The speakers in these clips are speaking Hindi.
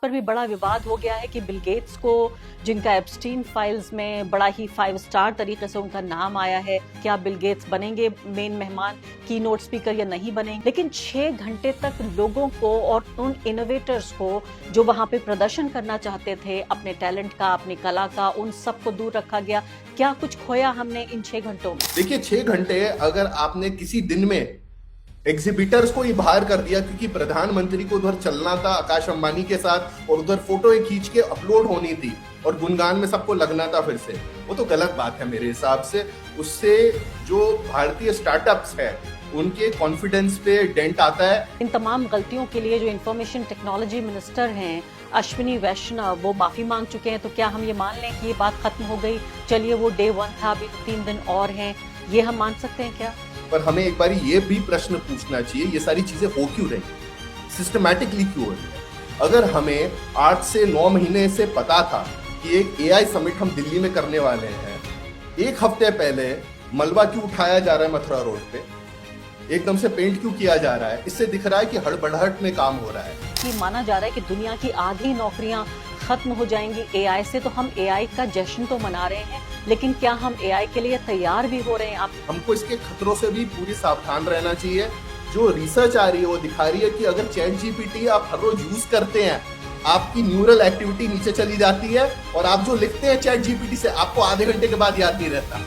पर भी बड़ा विवाद हो गया है कि बिल गेट्स को, जिनका एप्स्टीन फाइल्स में बड़ा ही 5 स्टार तरीके से उनका नाम आया है, क्या बिल गेट्स बनेंगे मेन मेहमान, कीनोट स्पीकर या नहीं बनेंगे। लेकिन 6 घंटे तक लोगों को और उन इनोवेटर्स को जो वहां पे प्रदर्शन करना चाहते थे अपने टैलेंट का, अपनी कला का, उन सबको दूर रखा गया। क्या कुछ खोया हमने इन 6 घंटों में? देखिए, 6 घंटे अगर आपने किसी दिन में एग्जिबिटर्स को ही बाहर कर दिया क्योंकि प्रधानमंत्री को उधर चलना था आकाश अंबानी के साथ और उधर फोटो खींच के अपलोड होनी थी और गुणगान में सबको लगना था फिर से, वो तो गलत बात है मेरे हिसाब से। उससे जो भारतीय स्टार्टअप्स है उनके कॉन्फिडेंस पे डेंट आता है। इन तमाम गलतियों के लिए जो इंफॉर्मेशन टेक्नोलॉजी मिनिस्टर हैं अश्विनी वैष्णव, वो माफी मांग चुके हैं। तो क्या हम ये मान लें कि ये बात खत्म हो गई? चलिए, वो डे 1 था, अभी 3 दिन और हैं, ये हम मान सकते हैं क्या? पर हमें एक बार ये भी प्रश्न पूछना चाहिए, ये सारी चीजें हो क्यों रही, सिस्टमैटिकली क्यों हो रही? अगर हमें 8 से 9 महीने से पता था कि एक एआई समिट हम दिल्ली में करने वाले हैं, एक हफ्ते पहले मलबा क्यों उठाया जा रहा है मथुरा रोड पे, एकदम से पेंट क्यों किया जा रहा है? इससे दिख रहा है कि हड़बड़ाहट में काम हो रहा है। कि माना जा रहा है कि दुनिया की आधी नौकरियां खत्म हो जाएंगी एआई से। तो हम एआई का जश्न तो मना रहे हैं, लेकिन क्या हम एआई के लिए तैयार भी हो रहे हैं? आप हमको इसके खतरों से भी पूरी सावधान रहना चाहिए। जो रिसर्च आ रही है वो दिखा रही है कि अगर चैट जीपीटी आप हर रोज यूज करते हैं, आपकी न्यूरल एक्टिविटी नीचे चली जाती है और आप जो लिखते हैं चैट जीपीटी से आपको आधे घंटे के बाद याद नहीं रहता।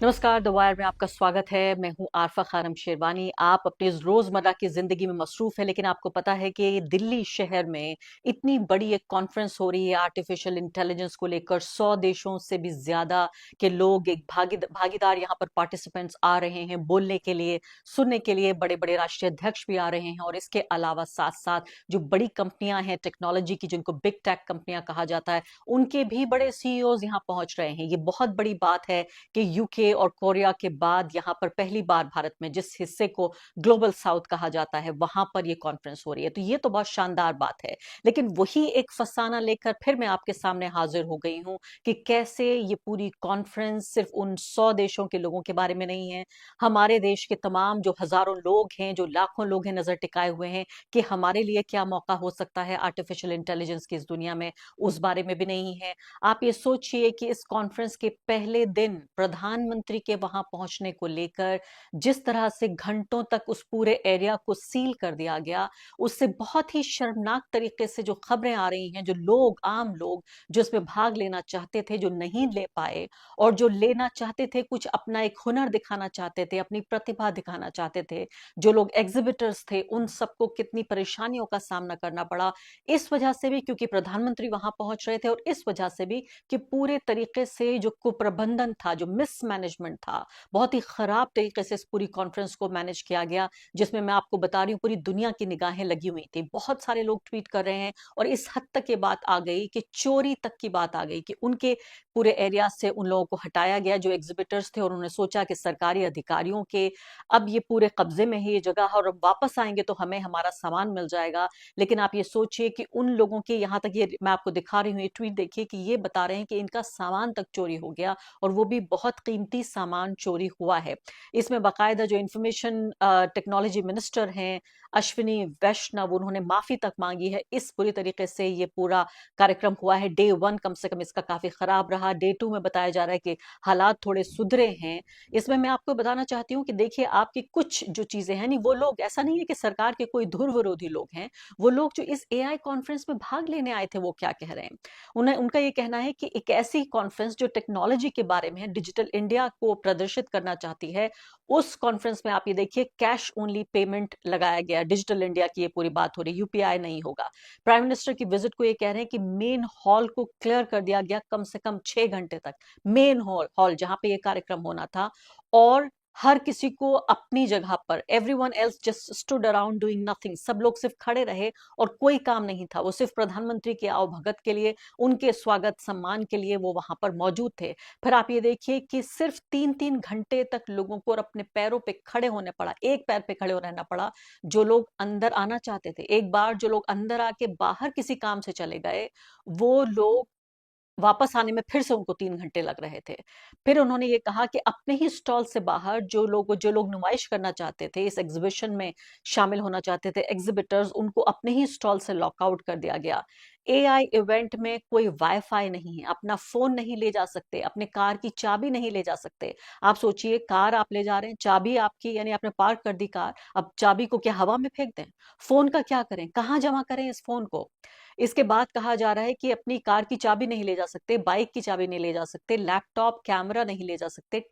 नमस्कार, द वायर में आपका स्वागत है। मैं हूं आरफा खानम शेरवानी। आप अपनी रोजमर्रा की जिंदगी में मसरूफ है, लेकिन आपको पता है कि दिल्ली शहर में इतनी बड़ी एक कॉन्फ्रेंस हो रही है आर्टिफिशियल इंटेलिजेंस को लेकर। 100 देशों से भी ज्यादा के लोग, एक भागीदार यहाँ पर पार्टिसिपेंट्स आ रहे हैं बोलने के लिए, सुनने के लिए। बड़े बड़े राष्ट्रीय अध्यक्ष भी आ रहे हैं और इसके अलावा साथ साथ जो बड़ी कंपनियां हैं टेक्नोलॉजी की, जिनको बिग टेक कंपनियां कहा जाता है, उनके भी बड़े सीईओज यहाँ पहुंच रहे हैं। ये बहुत बड़ी बात है कि यूके और कोरिया के बाद यहाँ पर पहली बार भारत में, जिस हिस्से को ग्लोबल साउथ कहा जाता है, वहां पर ये कॉन्फ्रेंस हो रही है। तो ये तो बहुत शानदार बात है। लेकिन वही एक फसाना लेकर फिर मैं आपके सामने हाजिर हो गई हूं कि कैसे ये पूरी कॉन्फ्रेंस सिर्फ उन 100 देशों के लोगों के बारे में नहीं है। हमारे देश के तमाम जो हजारों लोग हैं, जो लाखों लोग हैं नजर टिकाए हुए हैं कि हमारे लिए क्या मौका हो सकता है आर्टिफिशियल इंटेलिजेंस की इस दुनिया में, उस बारे में भी नहीं है। आप ये सोचिए कि इस कॉन्फ्रेंस के पहले दिन प्रधानमंत्री के वहां पहुंचने को लेकर जिस तरह से घंटों तक उस पूरे एरिया को सील कर दिया गया, उससे बहुत ही शर्मनाक तरीके से जो खबरें आ रही हैं, जो लोग, आम लोग जो इसमें भाग लेना चाहते थे, जो नहीं ले पाए, और जो लेना चाहते थे, कुछ अपना एक हुनर दिखाना चाहते थे, अपनी प्रतिभा दिखाना चाहते थे, जो लोग एग्जिबिटर्स थे, उन सबको कितनी परेशानियों का सामना करना पड़ा। इस वजह से भी क्योंकि प्रधानमंत्री वहां पहुंच रहे थे, और इस वजह से भी कि पूरे तरीके से जो कुप्रबंधन था, जो मिसमैनेजमेंट था, बहुत ही खराब तरीके से इस पूरी कॉन्फ्रेंस को मैनेज किया गया, जिसमें मैं आपको बता रही हूँ पूरी दुनिया की निगाहें लगी हुई थी। बहुत सारे लोग ट्वीट कर रहे हैं और इस हद तक ये बात आ गई कि चोरी तक की बात आ गई कि उनके पूरे एरिया से उन लोगों को हटाया गया जो एग्जिबिटर्स थे, और उन्होंने सोचा कि सरकारी अधिकारियों के अब ये पूरे कब्जे में है ये जगह, और अब वापस आएंगे तो हमें हमारा सामान मिल जाएगा। लेकिन आप ये सोचिए कि उन लोगों के, यहाँ तक ये मैं आपको दिखा रही हूँ ये ट्वीट देखिए, कि ये बता रहे हैं कि इनका सामान तक चोरी हो गया, और वो भी बहुत कीमती सामान चोरी हुआ है। इसमें बाकायदा जो इंफॉर्मेशन टेक्नोलॉजी मिनिस्टर हैं अश्विनी वैष्णव, उन्होंने माफी तक मांगी है। इस पूरी तरीके से ये पूरा कार्यक्रम हुआ है। डे 1 कम से कम इसका काफी खराब रहा। डे 2 में बताया जा रहा है कि हालात थोड़े सुधरे हैं। इसमें मैं आपको बताना चाहती हूँ कि देखिए, आपकी कुछ जो चीजें हैं नहीं, वो लोग, ऐसा नहीं है कि सरकार के कोई धुर विरोधी लोग हैं, वो लोग जो इस एआई कॉन्फ्रेंस में भाग लेने आए थे, वो क्या कह रहे हैं। उन्हें, उनका ये कहना है कि एक ऐसी कॉन्फ्रेंस जो टेक्नोलॉजी के बारे में है, डिजिटल इंडिया को प्रदर्शित करना चाहती है, उस कॉन्फ्रेंस में आप ये देखिए कैश ओनली पेमेंट लगाया गया। डिजिटल इंडिया की ये पूरी बात हो रही, यूपीआई नहीं होगा। प्राइम मिनिस्टर की विजिट को ये कह रहे हैं कि मेन हॉल को क्लियर कर दिया गया कम से कम 6 घंटे तक। मेन हॉल जहां पे ये कार्यक्रम होना था, और हर किसी को अपनी जगह पर, everyone else just stood around doing nothing, सब लोग सिर्फ खड़े रहे और कोई काम नहीं था। वो सिर्फ प्रधानमंत्री के आवभगत के लिए, उनके स्वागत सम्मान के लिए वो वहां पर मौजूद थे। फिर आप ये देखिए कि सिर्फ 3-3 घंटे तक लोगों को और अपने पैरों पे खड़े होने पड़ा, एक पैर पे खड़े हो रहना पड़ा। जो लोग अंदर आना चाहते थे, एक बार जो लोग अंदर आके बाहर किसी काम से चले गए, वो लोग वापस आने में फिर से उनको 3 घंटे लग रहे थे। फिर उन्होंने ये कहा कि अपने ही स्टॉल से बाहर जो लोग नुमाइश करना चाहते थे, इस एग्जीबिशन में शामिल होना चाहते थे, एग्जिबिटर्स, उनको अपने ही स्टॉल से लॉकआउट कर दिया गया। एआई इवेंट में कोई वाईफाई नहीं है, अपना फोन नहीं ले जा सकते, अपने कार की चाबी नहीं ले जा सकते। आप सोचिए, कार आप ले जा रहे हैं, चाबी आपकी, यानी आपने पार्क कर दी कार, अब चाबी को क्या हवा में फेंक दें? फोन का क्या करें, कहाँ जमा करें इस फोन को? इसके बाद कहा जा रहा है कि अपनी कार की चाबी नहीं ले जा सकते, बाइक की चाबी नहीं ले जा सकते, लैपटॉप कैमरा नहीं ले जा सकते।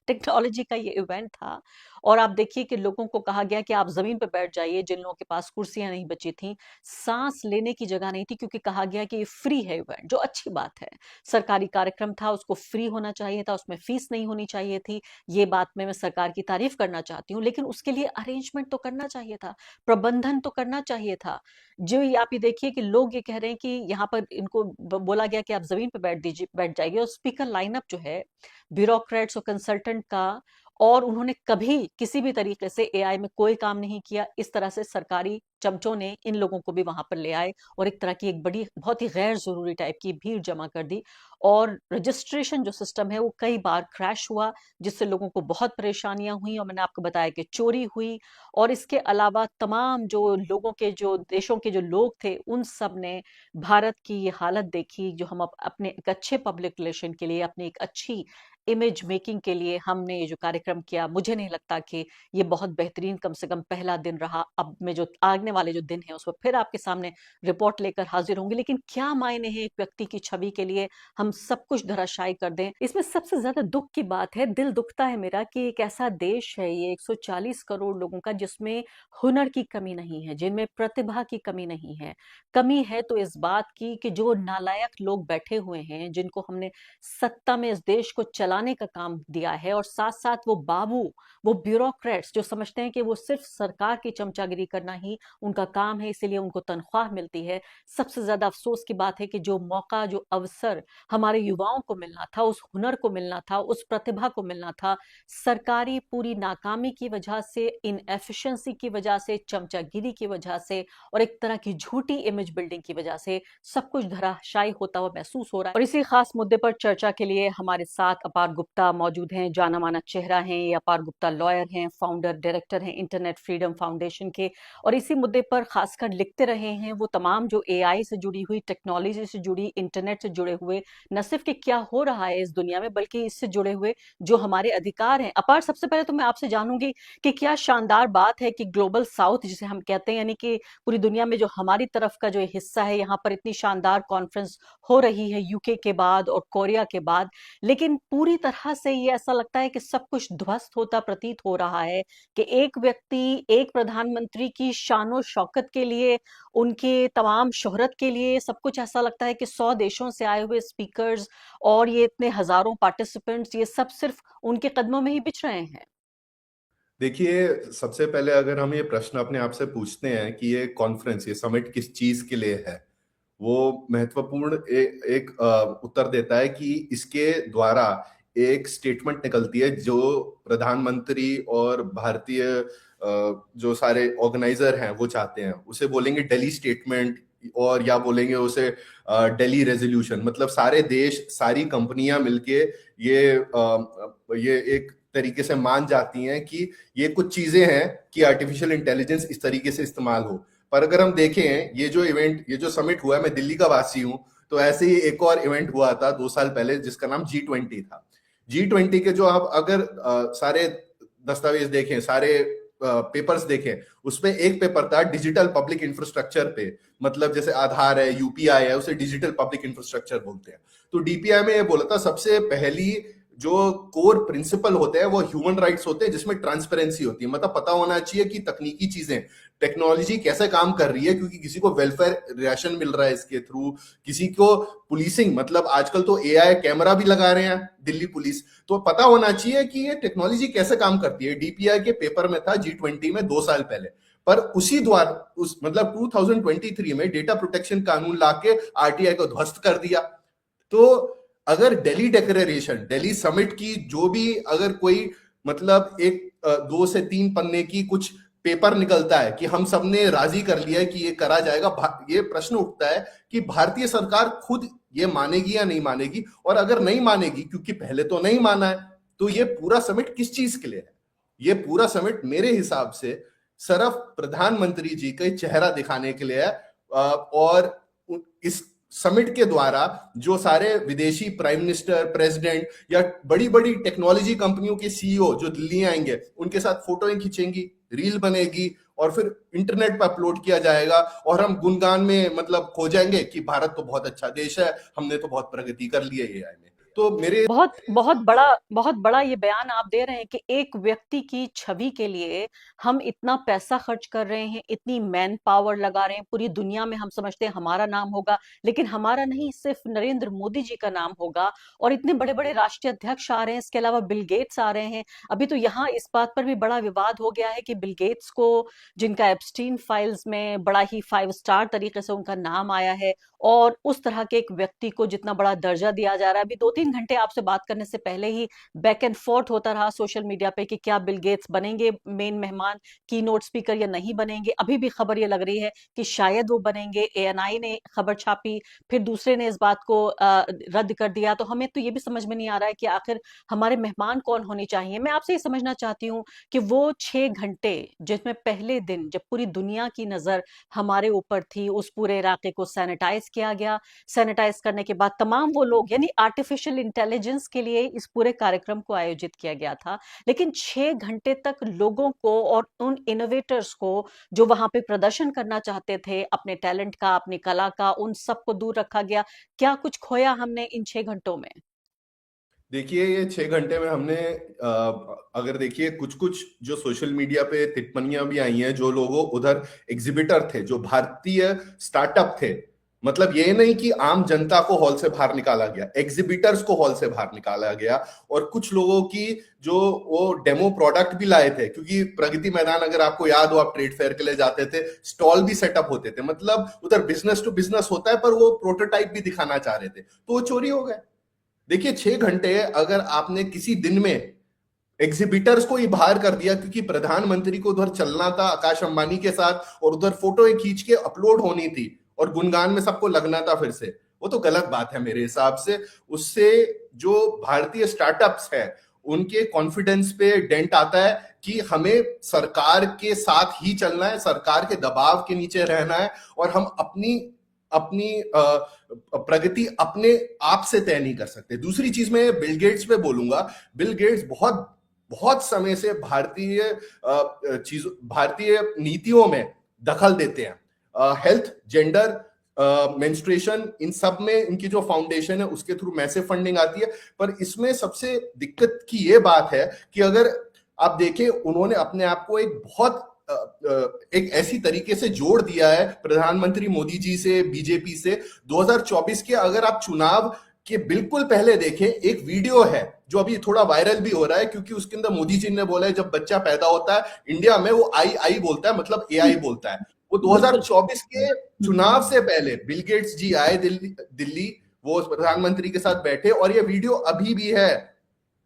टेक्नोलॉजी का ये इवेंट था। और आप देखिए कि लोगों को कहा गया कि आप जमीन पर बैठ जाइए, जिन लोगों के पास कुर्सियां नहीं बची थी, सांस लेने की जगह नहीं थी, क्योंकि कहा गया कि ये फ्री है इवेंट, जो अच्छी बात है। सरकारी कार्यक्रम था, उसको फ्री होना चाहिए था, उसमें फीस नहीं होनी चाहिए थी। ये बात में मैं सरकार की तारीफ करना चाहती हूँ, लेकिन उसके लिए अरेंजमेंट तो करना चाहिए था, प्रबंधन तो करना चाहिए था। जो ये आप ये देखिए कि लोग ये कह रहे हैं कि यहाँ पर इनको बोला गया कि आप जमीन पर बैठ जाइए, और स्पीकर लाइनअप जो है ब्यूरोक्रेट्स और कंसल्टेंट का, और उन्होंने कभी किसी भी तरीके से एआई में कोई काम नहीं किया। इस तरह से सरकारी चमचों ने इन लोगों को भी वहां पर ले आए और एक तरह की एक बड़ी बहुत ही गैर जरूरी टाइप की भीड़ जमा कर दी। और रजिस्ट्रेशन जो सिस्टम है वो कई बार क्रैश हुआ, जिससे लोगों को बहुत परेशानियां हुई, और मैंने आपको बताया कि चोरी हुई। और इसके अलावा तमाम जो लोगों के, जो देशों के जो लोग थे, उन सब ने भारत की ये हालत देखी, जो हम अपने एक अच्छे पब्लिक रिलेशन के लिए, अपनी एक अच्छी इमेज मेकिंग के लिए हमने ये जो कार्यक्रम किया, मुझे नहीं लगता कि ये बहुत बेहतरीन, कम से कम पहला दिन रहा। अब मैं जो आगने वाले जो दिन है उस पर फिर आपके सामने रिपोर्ट लेकर हाजिर होंगी, लेकिन क्या मायने हैं एक व्यक्ति की छवि के लिए हम सब कुछ धराशायी कर दें? इसमें सबसे ज्यादा दुख की बात है, दिल दुखता है मेरा, कि एक ऐसा देश है ये 140 करोड़ लोगों का, जिसमें हुनर की कमी नहीं है, जिनमें प्रतिभा की कमी नहीं है। कमी है तो इस बात की कि जो नालायक लोग बैठे हुए हैं, जिनको हमने सत्ता में इस देश को चलाने का काम दिया है, और साथ साथ वो बाबू, वो ब्यूरोक्रेट्स जो समझते हैं कि वो सिर्फ सरकार की चमचागिरी करना ही उनका काम है, इसीलिए उनको तनख्वाह मिलती है। सबसे ज्यादा अफसोस की बात है कि जो मौका, जो अवसर हमारे युवाओं को मिलना था, उस हुनर को मिलना था, उस प्रतिभा को मिलना था, सरकारी पूरी नाकामी की वजह से, इनएफिशिएंसी की वजह से, चमचागिरी की वजह से, और एक तरह की झूठी इमेज बिल्डिंग की वजह से सब कुछ धराशायी होता हुआ महसूस हो रहा है। और इसी खास मुद्दे पर चर्चा के लिए हमारे साथ अपार गुप्ता मौजूद हैं। जाना माना चेहरा हैं ये। अपार गुप्ता लॉयर हैं, फाउंडर डायरेक्टर हैं इंटरनेट फ्रीडम फाउंडेशन के, और इसी मुद्दे पर खासकर लिखते रहे हैं। वो तमाम जो एआई से जुड़ी हुई, टेक्नोलॉजी से जुड़ी, इंटरनेट से जुड़े हुए, न सिर्फ कि क्या हो रहा है इस दुनिया में, बल्कि इससे जुड़े हुए जो हमारे अधिकार हैं। अपार, सबसे पहले तो मैं आपसे जानूंगी कि क्या शानदार बात है कि ग्लोबल साउथ जिसे हम कहते हैं, यानी कि पूरी दुनिया में जो हमारी तरफ का जो हिस्सा है, यहाँ पर इतनी शानदार कॉन्फ्रेंस हो रही है यूके के बाद और कोरिया के बाद, लेकिन पूरी तरह से ये ऐसा लगता है कि सब कुछ ध्वस्त होता प्रतीत हो रहा है, कि एक व्यक्ति, एक प्रधानमंत्री की शानो शौकत के लिए, उनके तमाम शोहरत के लिए, सब कुछ ऐसा लगता है कि 100 देशों से आए हुए स्पीकर्स और ये इतने हजारों पार्टिसिपेंट्स, ये सब सिर्फ उनके कदमों में ही बिछ रहे हैं। देखिए, सबसे पहले अगर हम ये प्रश्न अपने आप से पूछते हैं कि ये कॉन्फ्रेंस, ये समिट किस चीज के लिए है, वो महत्वपूर्ण एक उत्तर देता है कि इसके द्वारा एक स्टेटमेंट निकलती है जो प्रधानमंत्री और भारतीय जो सारे ऑर्गेनाइजर हैं वो चाहते हैं। उसे बोलेंगे दिल्ली स्टेटमेंट, और या बोलेंगे उसे दिल्ली रेजोल्यूशन। मतलब सारे देश, सारी कंपनियां मिलके ये एक तरीके से मान जाती हैं कि ये कुछ चीजें हैं कि आर्टिफिशियल इंटेलिजेंस इस तरीके से इस्तेमाल हो। पर अगर हम देखें ये जो इवेंट, ये जो समिट हुआ है, मैं दिल्ली का वासी हूं, तो ऐसे ही एक और इवेंट हुआ था 2 साल पहले जिसका नाम G20 था। G20 के जो आप अगर सारे दस्तावेज देखें, सारे पेपर्स देखें, उसमें एक पेपर था डिजिटल पब्लिक इंफ्रास्ट्रक्चर पे। मतलब जैसे आधार है, यूपीआई है, उसे डिजिटल पब्लिक इंफ्रास्ट्रक्चर बोलते हैं। तो डीपीआई में ये बोला था सबसे पहली जो कोर प्रिंसिपल होते हैं वो ह्यूमन राइट्स होते हैं, जिसमें ट्रांसपेरेंसी होती है। मतलब पता होना चाहिए कि तकनीकी चीजें, टेक्नोलॉजी कैसे काम कर रही है, क्योंकि किसी को वेलफेयर राशन मिल रहा है इसके थ्रू, किसी को पुलिसिंग, मतलब आजकल तो एआई कैमरा भी लगा रहे हैं दिल्ली पुलिस, तो पता होना चाहिए कि ये टेक्नोलॉजी कैसे काम करती है। डीपीआई के पेपर में था G20 में 2 साल पहले। पर उसी द्वारा उस मतलब 2023 में डेटा प्रोटेक्शन कानून लाके आरटीआई को ध्वस्त कर दिया। तो अगर दिल्ली डेक्लेरेशन, दिल्ली समिट की जो भी अगर कोई मतलब एक 2 से 3 पन्ने की कुछ पेपर निकलता है कि हम सबने राजी कर लिया है कि ये करा जाएगा, ये प्रश्न उठता है कि भारतीय सरकार खुद ये मानेगी या नहीं मानेगी, और अगर नहीं मानेगी, क्योंकि पहले तो नहीं माना है, तो ये पूरा समिट किस चीज के लिए है? ये पूरा समिट मेरे हिसाब से सिर्फ प्रधानमंत्री जी का चेहरा दिखाने के लिए है। और इस समिट के द्वारा जो सारे विदेशी प्राइम मिनिस्टर, प्रेसिडेंट या बड़ी बड़ी टेक्नोलॉजी कंपनियों के सीईओ जो दिल्ली आएंगे, उनके साथ फोटोएं खींचेंगी, रील बनेगी और फिर इंटरनेट पर अपलोड किया जाएगा, और हम गुणगान में मतलब खो जाएंगे कि भारत तो बहुत अच्छा देश है, हमने तो बहुत प्रगति कर ली है एआई में। तो मेरे बहुत बहुत बड़ा ये बयान आप दे रहे हैं कि एक व्यक्ति की छवि के लिए हम इतना पैसा खर्च कर रहे हैं, इतनी मैन पावर लगा रहे हैं, पूरी दुनिया में हम समझते हैं हमारा नाम होगा, लेकिन हमारा नहीं, सिर्फ नरेंद्र मोदी जी का नाम होगा। और इतने बड़े बड़े राष्ट्रीय अध्यक्ष आ रहे हैं, इसके अलावा बिल गेट्स आ रहे हैं। अभी तो यहाँ इस बात पर भी बड़ा विवाद हो गया है कि बिल गेट्स को, जिनका एप्स्टीन फाइल्स में बड़ा ही 5 स्टार तरीके से उनका नाम आया है, और उस तरह के एक व्यक्ति को जितना बड़ा दर्जा दिया जा रहा है, अभी 2-3 घंटे आपसे बात करने से पहले ही बैक एंड फोर्थ होता रहा सोशल मीडिया पे कि क्या बिल गेट्स बनेंगे मेन मेहमान, की नोट स्पीकर, या नहीं बनेंगे। अभी भी खबर ये लग रही है कि शायद वो बनेंगे। एएनआई ने खबर छापी, फिर दूसरे ने इस बात को रद्द कर दिया। तो हमें तो ये भी समझ में नहीं आ रहा है कि आखिर हमारे मेहमान कौन होने चाहिए। मैं आपसे ये समझना चाहती हूँ कि वो 6 घंटे जिसमें पहले दिन जब पूरी दुनिया की नजर हमारे ऊपर थी, उस पूरे इलाके को सैनिटाइज किया गया, सैनिटाइज करने के बाद तमाम वो लोग, यानी आर्टिफिशियल इंटेलिजेंस के लिए इस पूरे कार्यक्रम को आयोजित किया गया था, लेकिन 6 घंटे तक लोगों को और उन इनोवेटर्स को जो वहां पे प्रदर्शन करना चाहते थे अपने टैलेंट का, अपनी कला का, उन सबको दूर रखा गया। क्या कुछ खोया हमने इन 6 घंटों में? देखिए, ये 6 घंटे में हमने अगर देखिए, कुछ कुछ जो सोशल मीडिया पे टिप्पणियां भी आई हैं, जो लोगों उधर एग्जिबिटर थे, जो भारतीय स्टार्टअप थे, मतलब ये नहीं कि आम जनता को हॉल से बाहर निकाला गया, एग्जिबिटर्स को हॉल से बाहर निकाला गया, और कुछ लोगों की जो वो डेमो प्रोडक्ट भी लाए थे, क्योंकि प्रगति मैदान अगर आपको याद हो, आप ट्रेड फेयर के लिए जाते थे, स्टॉल भी सेटअप होते थे, मतलब उधर बिजनेस टू बिजनेस होता है, पर वो प्रोटोटाइप भी दिखाना चाह रहे थे, तो वो चोरी हो गए। देखिए, 6 घंटे अगर आपने किसी दिन में एग्जिबिटर्स को ही बाहर कर दिया क्योंकि प्रधानमंत्री को उधर चलना था आकाश अंबानी के साथ, और उधर फोटो खींच के अपलोड होनी थी और गुणगान में सबको लगना था फिर से, वो तो गलत बात है मेरे हिसाब से। उससे जो भारतीय स्टार्टअप्स है उनके कॉन्फिडेंस पे डेंट आता है कि हमें सरकार के साथ ही चलना है, सरकार के दबाव के नीचे रहना है, और हम अपनी अपनी प्रगति अपने आप से तय नहीं कर सकते। दूसरी चीज मैं बिल गेट्स पे बोलूंगा। बिल गेट्स बहुत बहुत समय से भारतीय नीतियों में दखल देते हैं। हेल्थ, जेंडर, मेंस्ट्रुएशन, इन सब में इनकी जो फाउंडेशन है उसके थ्रू मैसिव फंडिंग आती है। पर इसमें सबसे दिक्कत की ये बात है कि अगर आप देखें, उन्होंने अपने आप को एक बहुत एक ऐसी तरीके से जोड़ दिया है प्रधानमंत्री मोदी जी से, बीजेपी से। 2024 के अगर आप चुनाव के बिल्कुल पहले देखें, एक वीडियो है जो अभी थोड़ा वायरल भी हो रहा है, क्योंकि उसके अंदर मोदी जी ने बोला है जब बच्चा पैदा होता है इंडिया में वो आई आई बोलता है, मतलब एआई बोलता है। वो 2024 के चुनाव से पहले बिल गेट्स जी आए दिल्ली, वो प्रधानमंत्री के साथ बैठे, और ये वीडियो अभी भी है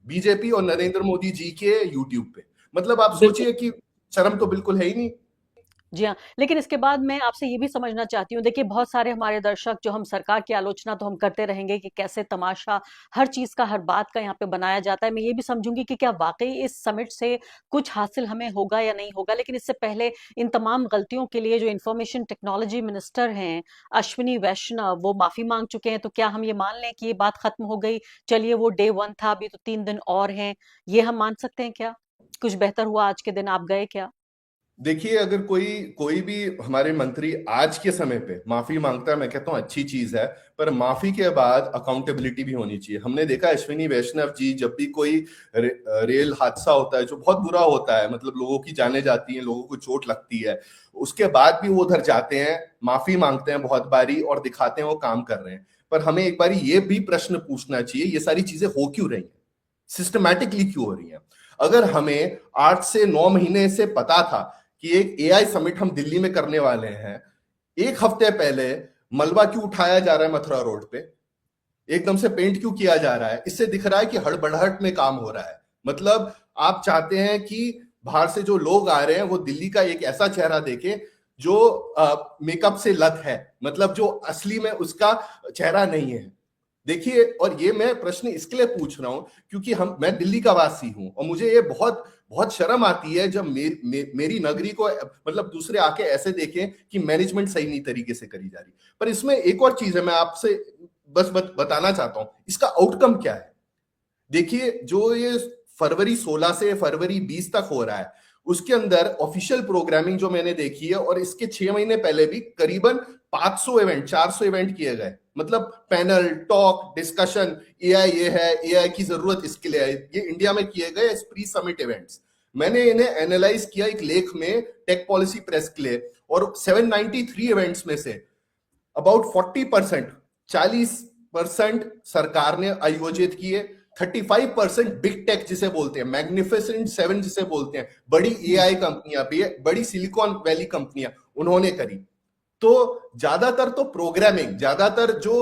बीजेपी और नरेंद्र मोदी जी के यूट्यूब पे। मतलब आप सोचिए कि शर्म तो बिल्कुल है ही नहीं। जी हाँ, लेकिन इसके बाद मैं आपसे ये भी समझना चाहती हूँ, देखिए बहुत सारे हमारे दर्शक, जो हम सरकार की आलोचना तो हम करते रहेंगे कि कैसे तमाशा हर चीज का, हर बात का यहाँ पे बनाया जाता है। मैं ये भी समझूंगी कि क्या वाकई इस समिट से कुछ हासिल हमें होगा या नहीं होगा। लेकिन इससे पहले इन तमाम गलतियों के लिए जो इंफॉर्मेशन टेक्नोलॉजी मिनिस्टर हैं अश्विनी वैष्णव, वो माफी मांग चुके हैं। तो क्या हम ये मान लें कि ये बात खत्म हो गई? चलिए, वो डे 1 था, अभी तो 3 दिन और हैं, ये हम मान सकते हैं क्या? कुछ बेहतर हुआ आज के दिन? आप गए क्या? देखिए, अगर कोई कोई भी हमारे मंत्री आज के समय पे माफी मांगता है, मैं कहता हूँ अच्छी चीज है, पर माफी के बाद अकाउंटेबिलिटी भी होनी चाहिए। हमने देखा अश्विनी वैष्णव जी, जब भी कोई रेल हादसा होता है जो बहुत बुरा होता है, मतलब लोगों की जानें जाती हैं, लोगों को चोट लगती है, उसके बाद भी वो उधर जाते हैं, माफी मांगते हैं बहुत बारी और दिखाते हैं वो काम कर रहे हैं। पर हमें एक बारी ये भी प्रश्न पूछना चाहिए, ये सारी चीजें हो क्यों रही हैं, सिस्टमैटिकली क्यों हो रही हैं? अगर हमें 8 से 9 महीने से पता था कि एक एआई समिट हम दिल्ली में करने वाले हैं, एक हफ्ते पहले मलबा क्यों उठाया जा रहा है मथुरा रोड पे, एकदम से पेंट क्यों किया जा रहा है? इससे दिख रहा है कि हड़बड़ाहट में काम हो रहा है। मतलब आप चाहते हैं कि बाहर से जो लोग आ रहे हैं वो दिल्ली का एक ऐसा चेहरा देखें जो मेकअप से लद है, मतलब जो असली में उसका चेहरा नहीं है। देखिए, और ये मैं प्रश्न इसके लिए पूछ रहा हूं क्योंकि मैं दिल्ली का वासी हूं और मुझे ये बहुत बहुत शर्म आती है जब मेरी नगरी को मतलब दूसरे आके ऐसे देखें कि मैनेजमेंट सही नहीं तरीके से करी जा रही। पर इसमें एक और चीज है, मैं आपसे बस बताना चाहता हूं इसका आउटकम क्या है। देखिए, जो ये फरवरी 16 से फरवरी 20 तक हो रहा है उसके अंदर ऑफिशियल प्रोग्रामिंग जो मैंने देखी है, और इसके 6 महीने पहले भी करीबन 500 इवेंट 400 इवेंट किए गए, मतलब पैनल टॉक डिस्कशन, एआई ये है, एआई की जरूरत इसके लिए है, ये इंडिया में किए गए प्री समिट इवेंट्स। मैंने इन्हें एनालाइज किया एक लेख में टेक पॉलिसी प्रेस के लिए, और 793 इवेंट्स में से अबाउट 40% 40% सरकार ने आयोजित किए, 35% बिग टेक जिसे बोलते हैं, मैग्निफिसेंट 7 जिसे बोलते हैं, बड़ी एआई कंपनियां भी, बड़ी सिलिकॉन वैली कंपनियां, उन्होंने करी। तो ज्यादातर तो प्रोग्रामिंग, ज्यादातर जो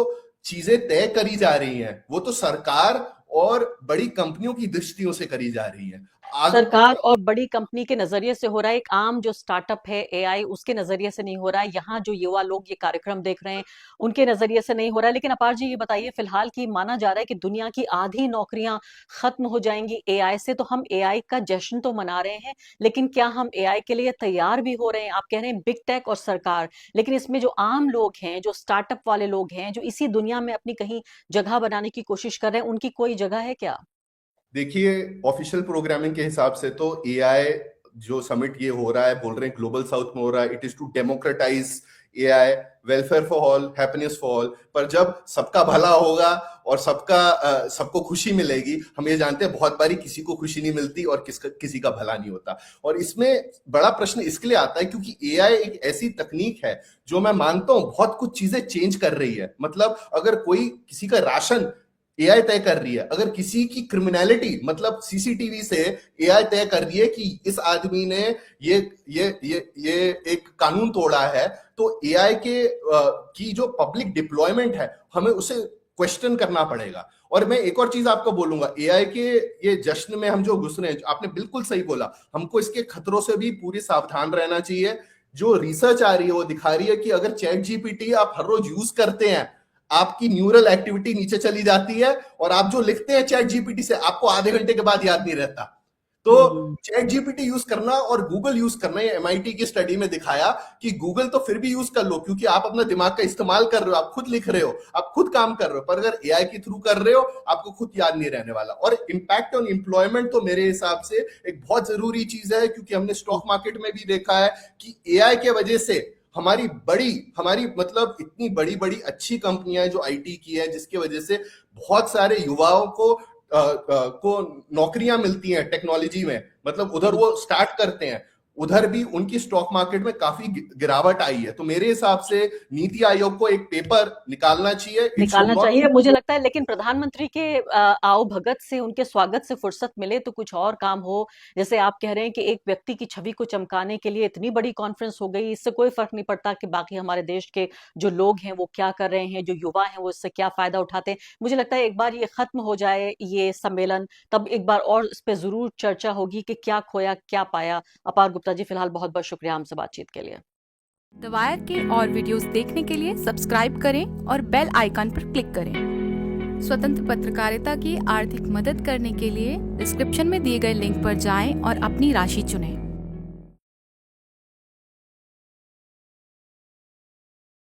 चीजें तय करी जा रही हैं वो तो सरकार और बड़ी कंपनियों की दृष्टियों से करी जा रही है। सरकार और बड़ी कंपनी के नजरिए से हो रहा है, एक आम जो स्टार्टअप है एआई उसके नजरिए से नहीं हो रहा है, यहाँ जो युवा लोग ये कार्यक्रम देख रहे हैं उनके नजरिए से नहीं हो रहा है। लेकिन अपार जी ये बताइए, फिलहाल की माना जा रहा है कि दुनिया की आधी नौकरियां खत्म हो जाएंगी एआई से, तो हम एआई का जश्न तो मना रहे हैं, लेकिन क्या हम एआई के लिए तैयार भी हो रहे हैं? आप कह रहे हैं बिग टेक और सरकार, लेकिन इसमें जो आम लोग हैं, जो स्टार्टअप वाले लोग हैं, जो इसी दुनिया में अपनी कहीं जगह बनाने की कोशिश कर रहे हैं, उनकी कोई जगह है क्या? देखिए, ऑफिशियल प्रोग्रामिंग के हिसाब से तो एआई जो समिट ये हो रहा है, बोल रहे हैं ग्लोबल साउथ में हो रहा है, it is to democratize AI, welfare for all, happiness for all. पर जब सबका भला होगा और सबको खुशी मिलेगी, हम ये जानते हैं बहुत बारी किसी को खुशी नहीं मिलती और किसी का भला नहीं होता। और इसमें बड़ा प्रश्न इसके लिए आता है क्योंकि एआई एक ऐसी तकनीक है जो मैं मानता हूं बहुत कुछ चीजें चेंज कर रही है। मतलब अगर कोई किसी का राशन एआई तय कर रही है, अगर किसी की क्रिमिनलिटी मतलब सीसीटीवी से एआई तय कर रही है कि इस आदमी ने ये एक कानून तोड़ा है, तो एआई की जो पब्लिक डिप्लॉयमेंट है हमें उसे क्वेश्चन करना पड़ेगा। और मैं एक और चीज आपको बोलूंगा, एआई के ये जश्न में हम जो घुस रहे हैं, आपने बिल्कुल सही बोला, हमको इसके खतरों से भी पूरी सावधान रहना चाहिए। जो रिसर्च आ रही है वो दिखा रही है कि अगर चैट जीपीटी आप हर रोज यूज करते हैं, आपकी न्यूरल एक्टिविटी नीचे चली जाती है और आप जो लिखते हैं चैट जीपीटी से आपको आधे घंटे के बाद याद नहीं रहता। तो चैट जीपीटी यूज करना और गूगल यूज करना, ये एमआईटी की स्टडी में दिखाया कि गूगल तो फिर भी यूज कर लो क्योंकि आप अपना दिमाग का इस्तेमाल कर रहे हो, आप खुद लिख रहे हो, आप खुद काम कर रहे हो, पर अगर एआई के थ्रू कर रहे हो आपको खुद याद नहीं रहने वाला। और इम्पैक्ट ऑन एम्प्लॉयमेंट तो मेरे हिसाब से एक बहुत जरूरी चीज है, क्योंकि हमने स्टॉक मार्केट में भी देखा है कि एआई के वजह से हमारी मतलब इतनी बड़ी बड़ी अच्छी कंपनियां जो आईटी की है, जिसकी वजह से बहुत सारे युवाओं को नौकरियां मिलती हैं टेक्नोलॉजी में, मतलब उधर वो स्टार्ट करते हैं, उधर भी उनकी स्टॉक मार्केट में काफी गिरावट आई है। तो मेरे हिसाब से नीति आयोग को एक पेपर निकालना चाहिए। मुझे लगता है, लेकिन प्रधानमंत्री के आओ भगत से, उनके स्वागत से फुर्सत मिले तो कुछ और काम हो। जैसे आप कह रहे हैं कि एक व्यक्ति की छवि को चमकाने के लिए इतनी बड़ी कॉन्फ्रेंस हो गई, इससे कोई फर्क नहीं पड़ता कि बाकी हमारे देश के जो लोग हैं वो क्या कर रहे हैं, जो युवा हैं वो इससे क्या फायदा उठाते हैं। मुझे लगता है एक बार ये खत्म हो जाए ये सम्मेलन, तब एक बार और इस पे जरूर चर्चा होगी कि क्या खोया क्या पाया। अपार गुप्ता जी, फिलहाल बहुत बहुत शुक्रिया हमसे बातचीत के लिए। द वायर के और वीडियोस देखने के लिए सब्सक्राइब करें और बेल आइकन पर क्लिक करें। स्वतंत्र पत्रकारिता की आर्थिक मदद करने के लिए डिस्क्रिप्शन में दिए गए लिंक पर जाएं और अपनी राशि चुनें।